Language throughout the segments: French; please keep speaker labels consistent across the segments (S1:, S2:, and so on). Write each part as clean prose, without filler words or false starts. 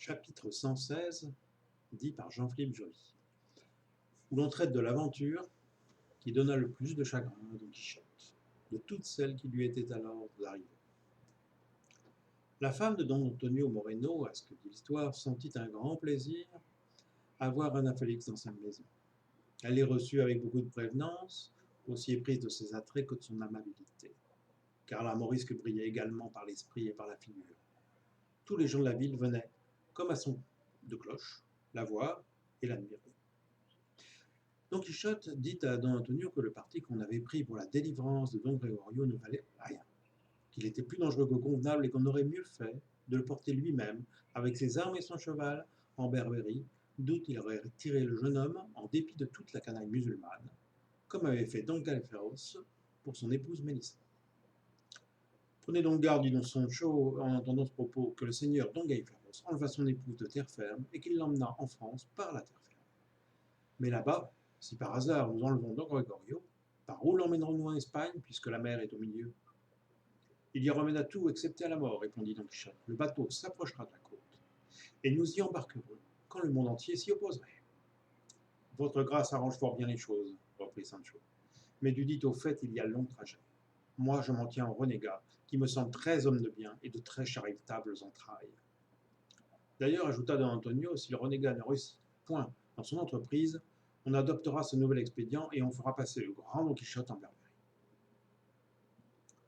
S1: Chapitre 116, dit par Jean-Philippe Joly, où l'on traite de l'aventure qui donna le plus de chagrin à Don Quichotte, de toutes celles qui lui étaient alors arrivées. La femme de Don Antonio Moreno, à ce que dit l'histoire, sentit un grand plaisir à voir Ana Félix dans sa maison. Elle les reçut avec beaucoup de prévenance, aussi éprise de ses attraits que de son amabilité, car la Morisque brillait également par l'esprit et par la figure. Tous les gens de la ville venaient, comme à son de cloche, la voir et l'admirer. Don Quichotte dit à Don Antonio que le parti qu'on avait pris pour la délivrance de Don Gregorio ne valait rien, qu'il était plus dangereux que convenable et qu'on aurait mieux fait de le porter lui-même, avec ses armes et son cheval, en Berberie, d'où il aurait tiré le jeune homme en dépit de toute la canaille musulmane, comme avait fait Don Galiferos pour son épouse Mélissa. Prenez donc garde, dit Don Sancho, en entendant ce propos, que le seigneur Don Galiferos enleva son épouse de terre ferme et qu'il l'emmena en France par la terre ferme. Mais là-bas, si par hasard nous enlevons Don Gregorio, par où l'emmènerons-nous en Espagne, puisque la mer est au milieu? Il y a remède à tout, excepté à la mort, répondit Don Quichotte. Le bateau s'approchera de la côte, et nous y embarquerons quand le monde entier s'y opposerait. Votre grâce arrange fort bien les choses, reprit Sancho. Mais du dit au fait, il y a long trajet. Moi, je m'en tiens au renégat, qui me semble très homme de bien et de très charitables entrailles. D'ailleurs, ajouta Don Antonio, si le renégat ne réussit point dans son entreprise, on adoptera ce nouvel expédient et on fera passer le grand Don Quichotte en Berberie.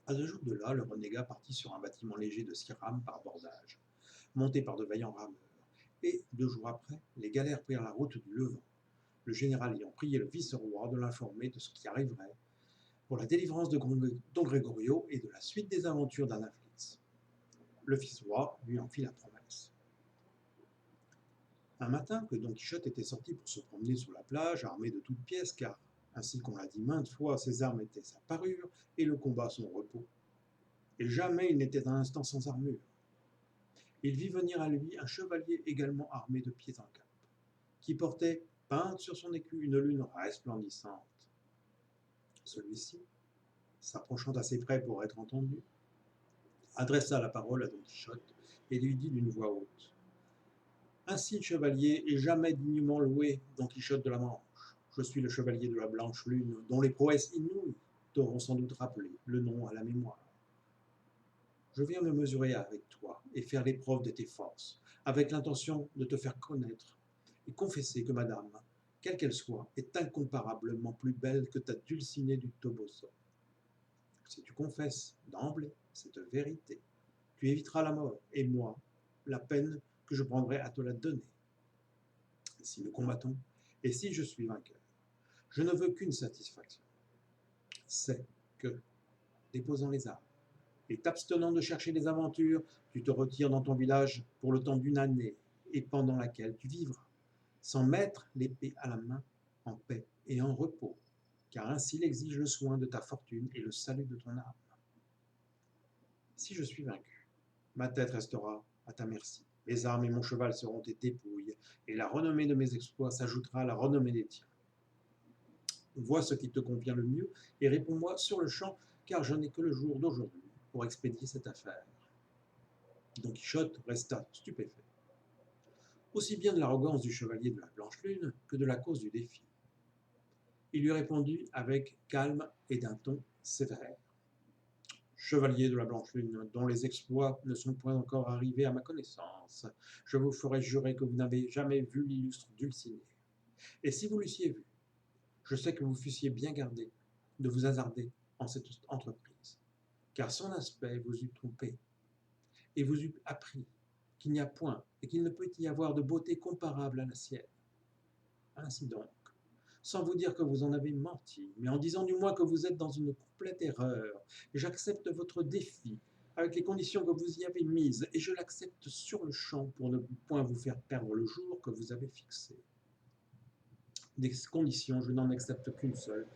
S1: À 2 jours de là, le renégat partit sur un bâtiment léger de 6 rames par bordage, monté par de vaillants rameurs, et 2 jours après, les galères prirent la route du Levant, le général ayant prié le vice-roi de l'informer de ce qui arriverait pour la délivrance de Don Gregorio et de la suite des aventures d'Ana Félix. Le vice-roi lui en fit la promesse. Un matin que Don Quichotte était sorti pour se promener sur la plage, armé de toutes pièces, car, ainsi qu'on l'a dit maintes fois, ses armes étaient sa parure et le combat son repos. Et jamais il n'était un instant sans armure. Il vit venir à lui un chevalier également armé de pied en cap, qui portait, peinte sur son écu, une lune resplendissante. Celui-ci, s'approchant assez près pour être entendu, adressa la parole à Don Quichotte et lui dit d'une voix haute: Ainsi, chevalier, et jamais dignement loué, Don Quichotte de la Manche. Je suis le chevalier de la Blanche Lune, dont les prouesses inouïes t'auront sans doute rappelé le nom à la mémoire. Je viens me mesurer avec toi et faire l'épreuve de tes forces, avec l'intention de te faire connaître et confesser que madame, quelle qu'elle soit, est incomparablement plus belle que ta Dulcinée du Toboso. Si tu confesses d'emblée cette vérité, tu éviteras la mort, et moi, la peine que je prendrai à te la donner. Si nous combattons, et si je suis vainqueur, je ne veux qu'une satisfaction. C'est que, déposant les armes, et t'abstenant de chercher des aventures, tu te retires dans ton village pour le temps d'une année, et pendant laquelle tu vivras, sans mettre l'épée à la main, en paix et en repos, car ainsi l'exige le soin de ta fortune et le salut de ton âme. Si je suis vaincu, ma tête restera à ta merci, mes armes et mon cheval seront tes dépouilles, et la renommée de mes exploits s'ajoutera à la renommée des tiens. Vois ce qui te convient le mieux, et réponds-moi sur le champ, car je n'ai que le jour d'aujourd'hui pour expédier cette affaire. Don Quichotte resta stupéfait, aussi bien de l'arrogance du chevalier de la Blanche Lune que de la cause du défi. Il lui répondit avec calme et d'un ton sévère: Chevalier de la Blanche Lune, dont les exploits ne sont point encore arrivés à ma connaissance, je vous ferai jurer que vous n'avez jamais vu l'illustre Dulcinée. Et si vous l'eussiez vu, je sais que vous fussiez bien gardé de vous hasarder en cette entreprise, car son aspect vous eût trompé, et vous eût appris qu'il n'y a point et qu'il ne peut y avoir de beauté comparable à la sienne. Ainsi donc, sans vous dire que vous en avez menti, mais en disant du moins que vous êtes dans une complète erreur, j'accepte votre défi avec les conditions que vous y avez mises, et je l'accepte sur le champ pour ne point vous faire perdre le jour que vous avez fixé. Des conditions, je n'en accepte qu'une seule,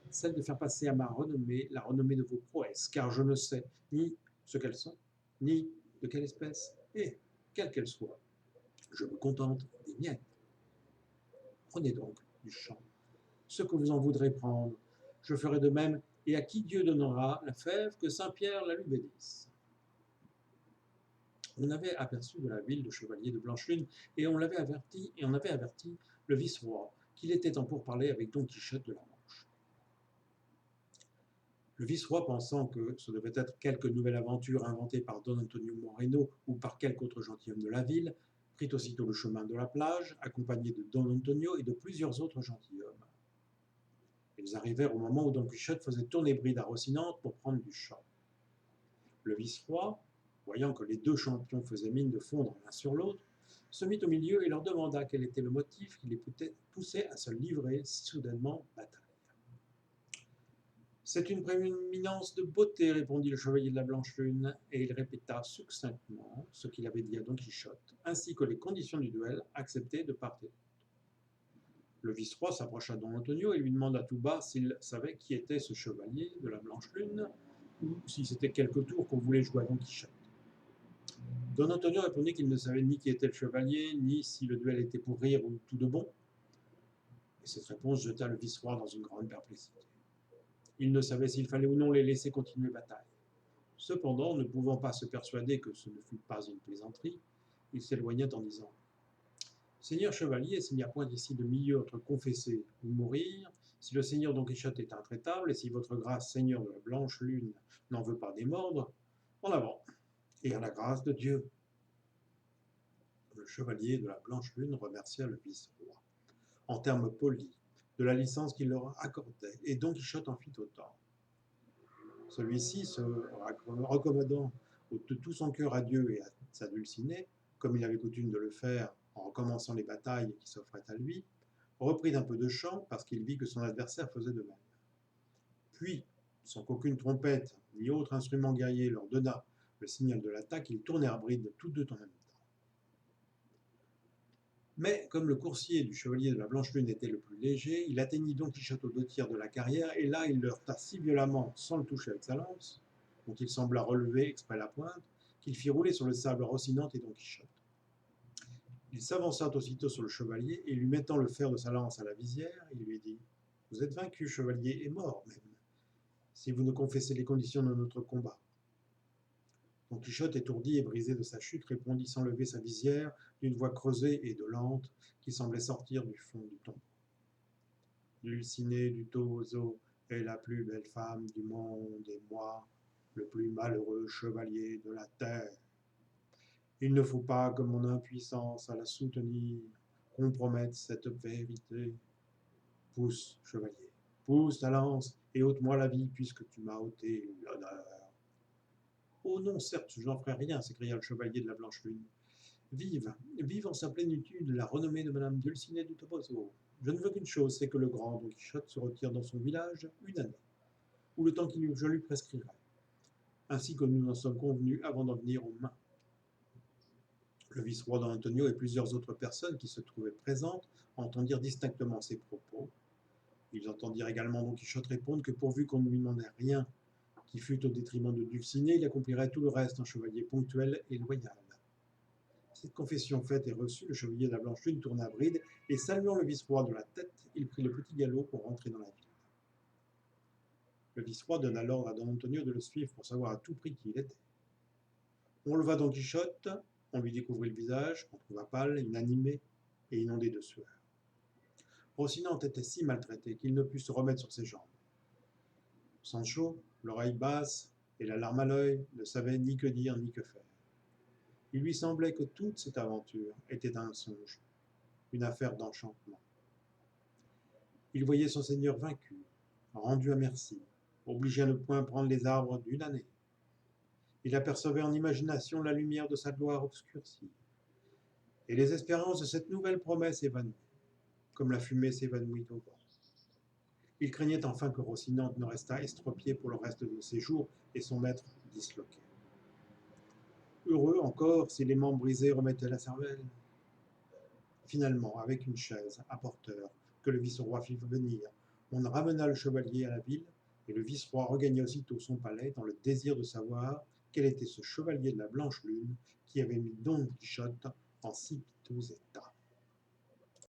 S1: celle de faire passer à ma renommée la renommée de vos prouesses, car je ne sais ni ce qu'elles sont, ni de quelle espèce, et, quelle qu'elle soit, je me contente des miennes. Prenez donc du champ ce que vous en voudrez prendre. Je ferai de même, et à qui Dieu donnera la fève, que Saint-Pierre la lui bénisse. On avait aperçu de la ville le chevalier de Blanche-Lune, et on avait averti le vice-roi qu'il était en pourparlers avec Don Quichotte de la Manche. Le vice-roi, pensant que ce devait être quelque nouvelle aventure inventée par Don Antonio Moreno ou par quelque autre gentilhomme de la ville, prit aussitôt le chemin de la plage, accompagné de Don Antonio et de plusieurs autres gentilshommes. Ils arrivèrent au moment où Don Quichotte faisait tourner bride à Rocinante pour prendre du champ. Le vice-roi, voyant que les deux champions faisaient mine de fondre l'un sur l'autre, se mit au milieu et leur demanda quel était le motif qui les poussait à se livrer si soudainement bataille. C'est une prééminence de beauté, répondit le chevalier de la Blanche-Lune, et il répéta succinctement ce qu'il avait dit à Don Quichotte, ainsi que les conditions du duel acceptées de part et d'autre. Le vice-roi s'approcha de Don Antonio et lui demanda tout bas s'il savait qui était ce chevalier de la Blanche-Lune, ou si c'était quelque tour qu'on voulait jouer à Don Quichotte. Don Antonio répondit qu'il ne savait ni qui était le chevalier, ni si le duel était pour rire ou tout de bon, et cette réponse jeta le vice-roi dans une grande perplexité. Il ne savait s'il fallait ou non les laisser continuer bataille. Cependant, ne pouvant pas se persuader que ce ne fût pas une plaisanterie, il s'éloignait en disant « Seigneur chevalier, s'il n'y a point ici de milieu entre confesser ou mourir, si le seigneur Don Quichotte est intraitable, et si votre grâce, seigneur de la Blanche Lune, n'en veut pas démordre, en avant, et à la grâce de Dieu. » Le chevalier de la Blanche Lune remercia le vice-roi, en termes polis, de la licence qu'il leur accordait, et Don Quichotte en fit autant. Celui-ci, se recommandant de tout son cœur à Dieu et à sa Dulcinée, comme il avait coutume de le faire en recommençant les batailles qui s'offraient à lui, reprit un peu de chant parce qu'il vit que son adversaire faisait de même. Puis, sans qu'aucune trompette ni autre instrument guerrier leur donnât le signal de l'attaque, ils tournèrent bride tous deux en même temps. Mais, comme le coursier du chevalier de la Blanche-Lune était le plus léger, il atteignit Don Quichotte aux 2 tiers de la carrière, et là il le heurta si violemment, sans le toucher avec sa lance, dont il sembla relever exprès la pointe, qu'il fit rouler sur le sable Rocinante et Don Quichotte. Il s'avança aussitôt sur le chevalier, et lui mettant le fer de sa lance à la visière, il lui dit « Vous êtes vaincu, chevalier, et mort même, si vous ne confessez les conditions de notre combat. » Don Quichotte, étourdi et brisé de sa chute, répondit sans lever sa visière, d'une voix creusée et dolente, qui semblait sortir du fond du tombeau. Dulcinée du Toboso est la plus belle femme du monde, et moi, le plus malheureux chevalier de la terre. Il ne faut pas que mon impuissance à la soutenir compromette cette vérité. Pousse, chevalier, pousse ta lance, et ôte-moi la vie, puisque tu m'as ôté l'honneur. Oh non, certes, je n'en ferai rien, s'écria le chevalier de la Blanche-Lune. Vive, vive en sa plénitude la renommée de madame Dulcinée du Toboso. Je ne veux qu'une chose, c'est que le grand Don Quichotte se retire dans son village 1 année, ou le temps que je lui prescrirai, ainsi que nous en sommes convenus avant d'en venir aux mains. Le vice-roi Don Antonio et plusieurs autres personnes qui se trouvaient présentes entendirent distinctement ces propos. Ils entendirent également Don Quichotte répondre que pourvu qu'on ne lui demandait rien qui fût au détriment de Dulcinée, il accomplirait tout le reste en chevalier ponctuel et loyal. Cette confession faite et reçue, le chevalier de la Blanche-Lune tourna bride, et saluant le vice-roi de la tête, il prit le petit galop pour rentrer dans la ville. Le vice-roi donna l'ordre à Don Antonio de le suivre pour savoir à tout prix qui il était. On leva Don Quichotte, on lui découvrit le visage, on trouva pâle, inanimé et inondé de sueur. Rocinante était si maltraité qu'il ne put se remettre sur ses jambes. Sancho, l'oreille basse et la larme à l'œil, ne savait ni que dire ni que faire. Il lui semblait que toute cette aventure était un songe, une affaire d'enchantement. Il voyait son seigneur vaincu, rendu à merci, obligé à ne point prendre les arbres d'1 année. Il apercevait en imagination la lumière de sa gloire obscurcie, et les espérances de cette nouvelle promesse évanouies, comme la fumée s'évanouit au vent. Il craignait enfin que Rocinante ne restât estropiée pour le reste de ses jours et son maître disloqué. Heureux encore si les membres brisés remettaient la cervelle. Finalement, avec une chaise à porteur que le vice-roi fit venir, on ramena le chevalier à la ville, et le vice-roi regagna aussitôt son palais dans le désir de savoir quel était ce chevalier de la Blanche Lune qui avait mis Don Quichotte en si piteux état.